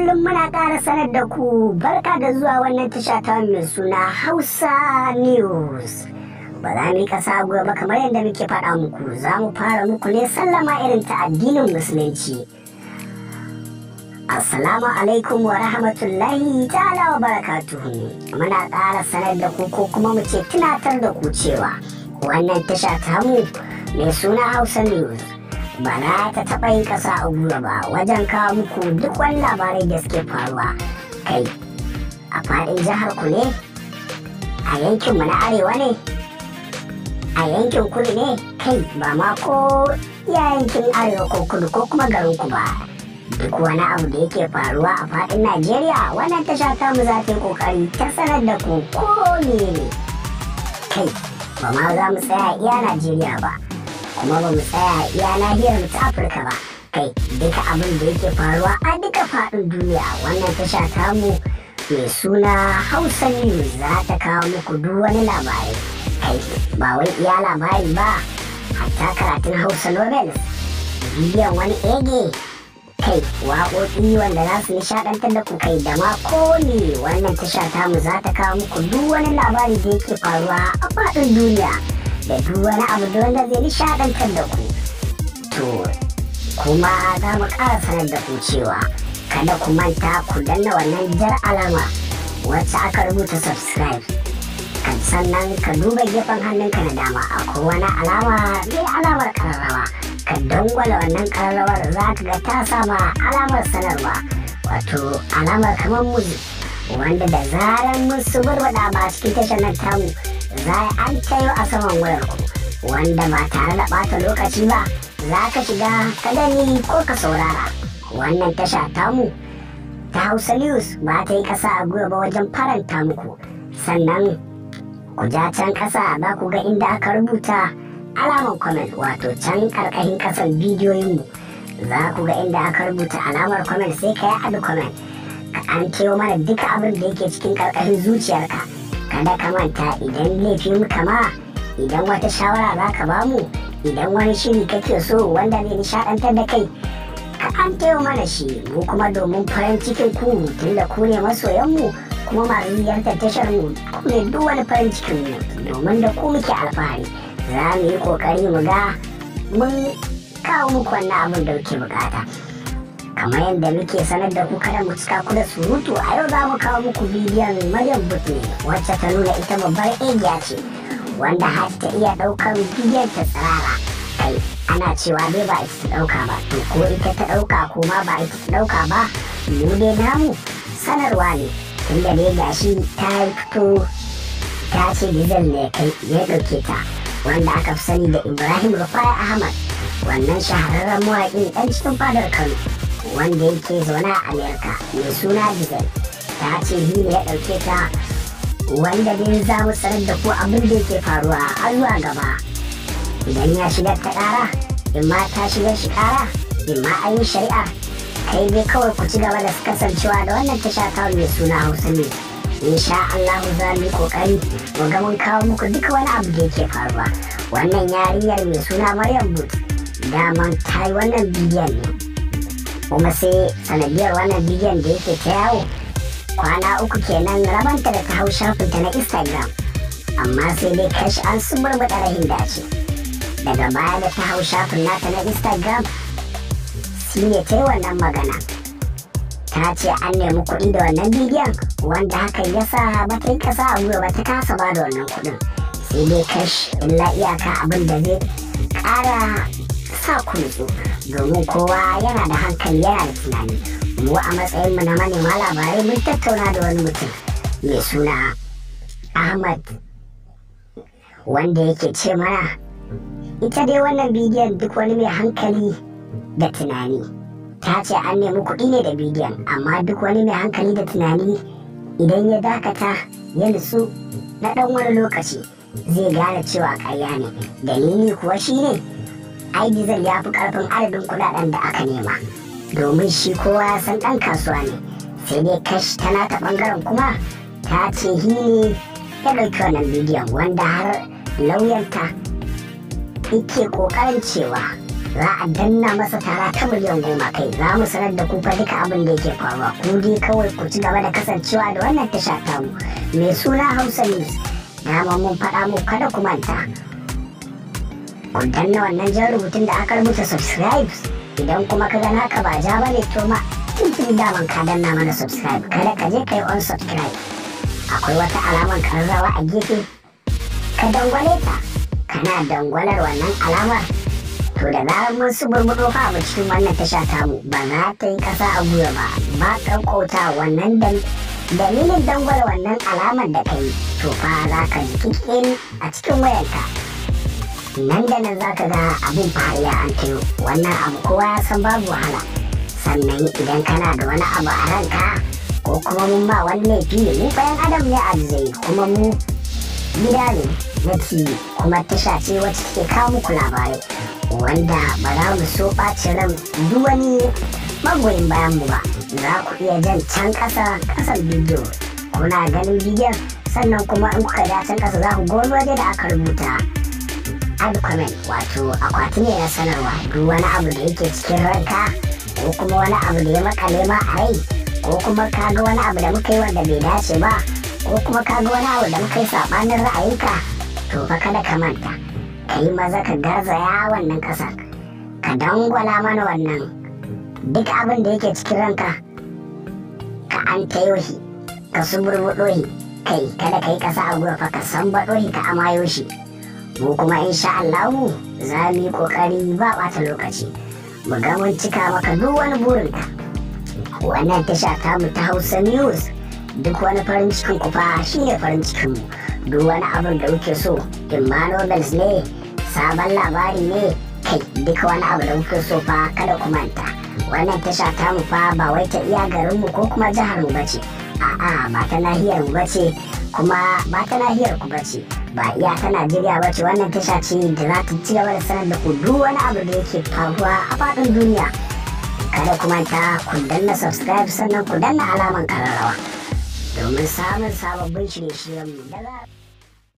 kullum muna ƙara sanar da ku barka da zuwa wannan tasha ta mai suna Hausa News. Ba za mu yi ƙasa gwiwa ba kamar yadda muke faɗa muku, za mu fara muku ne sallama irin ta addinin musulunci. Assalamu alaikum wa rahmatullahi ta'ala wa barakatuhu. Muna ƙara sanar da ku ko kuma mu ce tunatar da ku cewa wannan tasha tamu mai suna Hausa News ba na ta taɓa yin ƙasa a gwiwa ba wajen kawo muku duk wani labarai da suke faruwa kai a faɗin jihar ku ne, a yankinmu na arewa ne, a yankin kudu ne, kai ba ma ko yankin arewa ko kudu ko kuma garin ku ba. Duk wani abu da yake faruwa a faɗin Najeriya wannan tasha tamu za ta yi ƙoƙari ta sanar da ku ko ne. Kai ba ma za mu tsaya iya Najeriya ba, kuma ba mu tsaya iya nahiyar ta Afirka ba, kai duka abin da yake faruwa a duka faɗin duniya wannan tasha tamu mai suna Hausa News za ta kawo muku duk wani labari. Kai ba wai iya labari ba, hatta karatun Hausa Novels, bidiyon wani ege, kai waƙoƙi wanda za su nishaɗantar da ku, kai da ma ne wannan tasha tamu za ta kawo muku duk wani labari da yake faruwa a faɗin duniya da duk wani abu da wanda zai nishaɗantar da ku. To kuma za mu ƙara sanar da ku cewa kada ku manta ku danna wannan jar alama wacce aka rubuta subscribe, kan sannan ka duba gefen hannunka na dama akwai wani alama mai alamar ƙararrawa, ka dangwala wannan ƙararrawar za ka ga ta sama alamar sanarwa, wato alamar kamar muzi, wanda da zarar mun su burbuɗa ba cikin tashar nan tamu za an tayo a saman wayar ku, wanda ba tare da ɓata lokaci ba za ka shiga ka gani ko ka saurara. Wannan tasha tamu ta Hausa News ba ta yi ƙasa a gwiwa ba wajen faranta muku. Sannan ku ja can ƙasa za ku ga inda aka rubuta alamar comment, wato can ƙarƙashin ƙasan bidiyoyinmu za ku ga inda aka rubuta alamar comment, sai ka yi adu comment ka an kewa mana duka abin da yake cikin ƙarƙashin zuciyarka. Kada ka manta idan laifin kama, idan wata shawara za ka bamu, idan wani shiri kake so wanda zai nishaɗantar da kai, ka an tayo mana shi mu kuma domin farin cikin ku, tunda ku ne masoyanmu kuma masu ziyartar tashar mu, ku ne duk wani farin cikin mu, domin da ku muke alfahari. Za mu yi kokari mu ga mun kawo muku wannan abin da kuke bukata. Kamar yadda muke sanar da ku kada mu cika ku da surutu, a yau za mu kawo muku bidiyon Maryam But wacce ta nuna ita babbar egiya ce wanda har ta iya ɗaukar bidiyon ta tsirara. Kai ana cewa dai ba ita ta ɗauka ba, to ko ita ta ɗauka ko ma ba ita ta ɗauka ba, mu dai namu sanarwa ne, tunda dai gashi ta fito ta ce Diesel ne kai ya ɗauke ta, wanda aka fi sani da Ibrahim Rufai Ahmad, wannan shahararren mawaƙin ɗan cikin fadar Kano wanda yake zaune a Amerika mai suna Diesel. Ta ce shi ne ya ɗauke ta, wanda dai za mu sanar da ku abin da yake faruwa a zuwa gaba. Idan ya shigar ta ƙara, in ma ta shigar shi ƙara, in ma an yi shari'a, kai dai kawai ku ci gaba da kasancewa da wannan tasha ta mai suna Hausa News. Insha Allah za mu yi kokari mu ga mun kawo muku duka wani abu da yake faruwa. Wannan yarinyar mai suna Maryam But daman ta yi wannan bidiyon ne, kuma sai sanadiyar wannan bidiyon da yake ta yawo kwana uku kenan rabanta da ta hau shafinta na Instagram, amma sai dai kashi an sun burbuɗa rahin dace. Daga baya da ta hau shafin nata na Instagram shi ne ta yi wannan magana, ta ce an nemi kuɗi da wannan bidiyon, wanda hakan ya sa ba ta yi ƙasa a gwiwa ba, ta kasa ba da wannan kuɗin, sai dai kash illa iyaka abin da zai ƙara sa ku nutsu, domin kowa yana da hankali yana da tunani. Mu a matsayinmu na manema labarai mun tattauna da wani mutum mai suna Ahmad wanda yake ce mana ita dai wannan bidiyon duk wani mai hankali da tunani, ta ce an nemi kuɗi ne da bidiyon, amma duk wani mai hankali da tunani idan ya dakata ya nutsu na ɗan wani lokaci zai gane cewa ƙarya ne. Dalili kuwa shi ne ai Diesel ya fi ƙarfin adadin kuɗaɗen da aka nema, domin shi kowa ya san ɗan kasuwa ne, sai dai kash tana ta ɓangaren kuma ta ce shi ne ya ɗauki wannan bidiyon, wanda har lauyanta yake ƙoƙarin cewa za a danna masa tara ta miliyan 10 kai. Za mu sanar da ku fa duka abin da yake faruwa. Ku dai kawai ku ci gaba da kasancewa da wannan tasha tamu mai suna Hausa News. Dama mun faɗa mu kada ku manta ku danna wannan jan rubutun da aka rubuta subscribe. Idan kuma ka ga naka ba ja bane to ma tuntuni daman ka danna mana subscribe, kada ka je kai on subscribe. Akwai wata alamar kararrawa a gefe, ka dangwale ta. Kana dangwalar wannan alamar to da zarar mun su burbuɗo fa a cikin wannan tasha tamu ba za ta yi ƙasa a gwiwa ba. Ba ƙauƙauta wannan dalilin dangwala wannan alamar da kai to fa za ka ji kikin a cikin wayarka. Nan da nan za ka ga abin fariya an tayo. Wannan abu kowa ya san babu wahala. Sannan idan kana da wani abu a ranka ko kuma mun ba wani laifi ne, mu bayan adam ne a zai, kuma mu gida ne na TV kuma tasha ce wacce take kawo muku labarai wanda ba za mu so ɓacin ran duk wani magoyin bayan mu ba. Za ku iya jan can ƙasan bidiyo kuna ganin bidiyon, sannan kuma in kuka ja can ƙasa za ku ga wani waje da aka rubuta add comment, wato akwati ne na sanarwa. Duk wani abu da yake cikin ranka ko kuma wani abu da ya makale ma a rai, ko kuma ka ga wani abu da muka yi wanda bai dace ba, ko kuma ka ga wani abu da muka yi saɓanin ra'ayinka, to fa kada ka manta ka yi maza ka garzaya wannan ƙasar ka dangwala mana wannan duk abin da yake cikin ranka ka an tayo shi, ka suburbuɗo shi, kai kada ka yi ƙasa a gwiwa fa ka sambaɗo shi ka amayo shi. Mu kuma insha Allahu za mu yi ƙoƙari ba ɓata lokaci mu ga mun cika maka duk wani burinka. Wannan tasha tamu ta Hausa News, duk wani farin cikin ku fa shine farin cikin mu. Duk wani abin da kuke so, imma novels ne, sabon labari ne, kai duk wani abu da kuke so fa kada ku manta. Wannan tasha tamu fa ba wai ta iya garin mu ko kuma jihar mu bace, a'a ba ta nahiyar mu bace, kuma ba ta nahiyar ku bace, ba iya ta Najeriya bace. Wannan tasha ce da za ta ci gaba da sanar da ku duk wani abu da yake faruwa a faɗin duniya. Kada ku manta ku danna subscribe, sannan ku danna alaman kararrawa domin samun sababbin shirye-shiryenmu daga